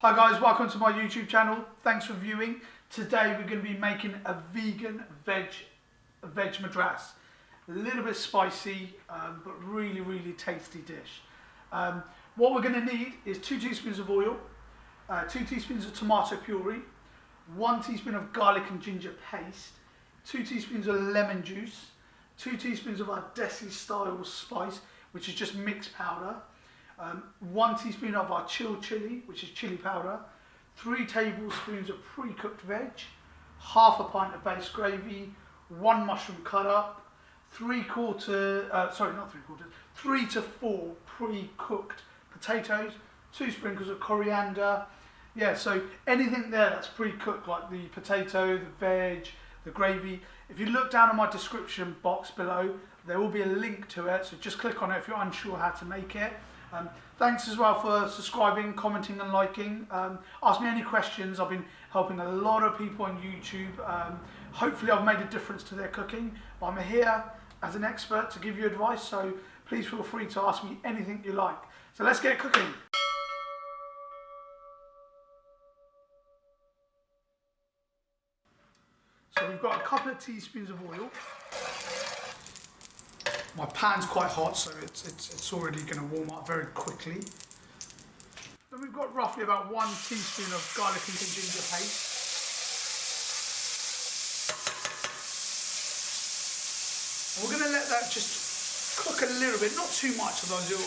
Hi guys, welcome to my YouTube channel. Thanks for viewing. Today we're going to be making a vegan veg madras. A little bit spicy, but really tasty dish. What we're going to need is 2 teaspoons of oil, 2 teaspoons of tomato puree, 1 teaspoon of garlic and ginger paste, 2 teaspoons of lemon juice, 2 teaspoons of our desi style spice, which is just mixed powder, 1 teaspoon of our chilled chili, which is chili powder, 3 tablespoons of pre-cooked veg, half a pint of base gravy, 1 mushroom cut up, 3 to 4 pre-cooked potatoes, 2 sprinkles of coriander. Yeah, so anything there that's pre-cooked, like the potato, the veg, the gravy. If you look down in my description box below, there will be a link to it, so just click on it if you're unsure how to make it. Thanks as well for subscribing, commenting and liking. Ask me any questions. I've been helping a lot of people on YouTube. Hopefully I've made a difference to their cooking. But I'm here as an expert to give you advice, so please feel free to ask me anything you like. So let's get cooking. So we've got a couple of teaspoons of oil. My pan's quite hot, so it's already going to warm up very quickly. Then we've got roughly about 1 teaspoon of garlic and ginger paste. And we're going to let that just cook a little bit, not too much, otherwise it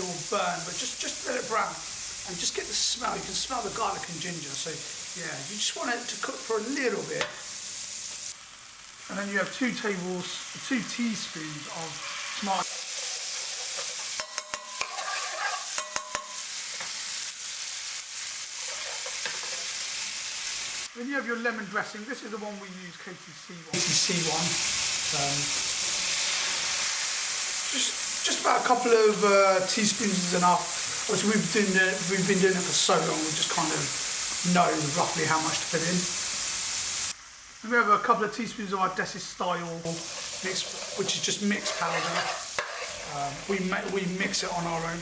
will burn, but just let it brown and just get the smell. You can smell the garlic and ginger, so yeah, you just want it to cook for a little bit. And then you have 2 teaspoons of tomato. Then you have your lemon dressing. This is the one we use, KTC one. Just about a couple of teaspoons is enough. Obviously we've been doing it for so long, we just kind of know roughly how much to put in. And we have a couple of teaspoons of our desi style mix, which is just mixed powder. We mix it on our own.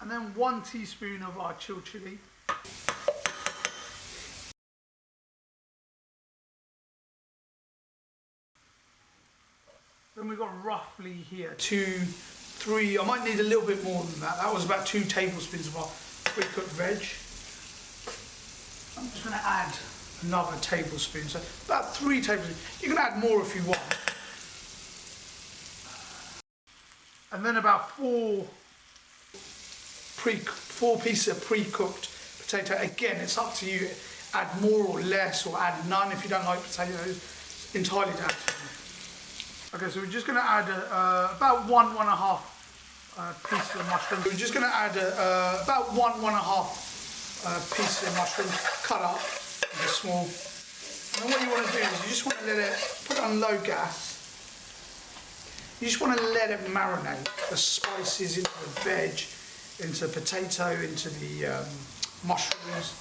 And then 1 teaspoon of our chilled chili. Then we've got roughly here 2, 3, I might need a little bit more than that. That was about 2 tablespoons of our pre-cooked veg. I'm just going to add another tablespoon, so about 3 tablespoons. You can add more if you want. And then about 4 pieces of pre-cooked potato. Again, it's up to you. Add more or less, or add none if you don't like potatoes. It's entirely down to you. Okay, so we're just going to add about 1.5 pieces of mushroom. We're just going to add about 1.5 pieces of mushroom cut up into small. And then what you want to do is you just want to let it, put it on low gas. You just want to let it marinate the spices into the veg, into the potato, into the mushrooms.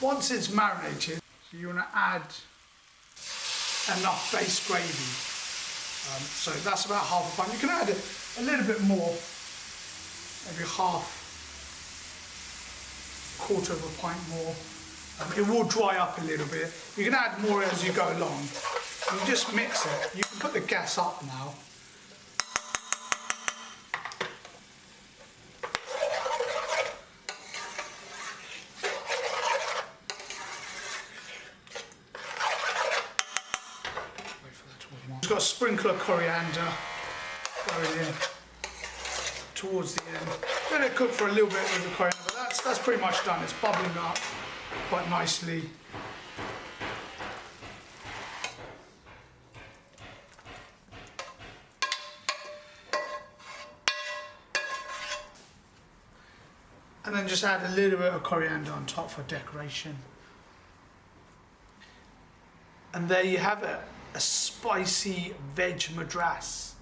Once it's marinated, so you want to add enough base gravy. So that's about half a pint. You can add a little bit more, maybe quarter of a pint more. It will dry up a little bit. You can add more as you go along. You just mix it. You can put the gas up now. Just got a sprinkle of coriander going in towards the end. Let it cook for a little bit with the coriander, but that's pretty much done. It's bubbling up quite nicely. And then just add a little bit of coriander on top for decoration. And there you have it, a spicy veg madras.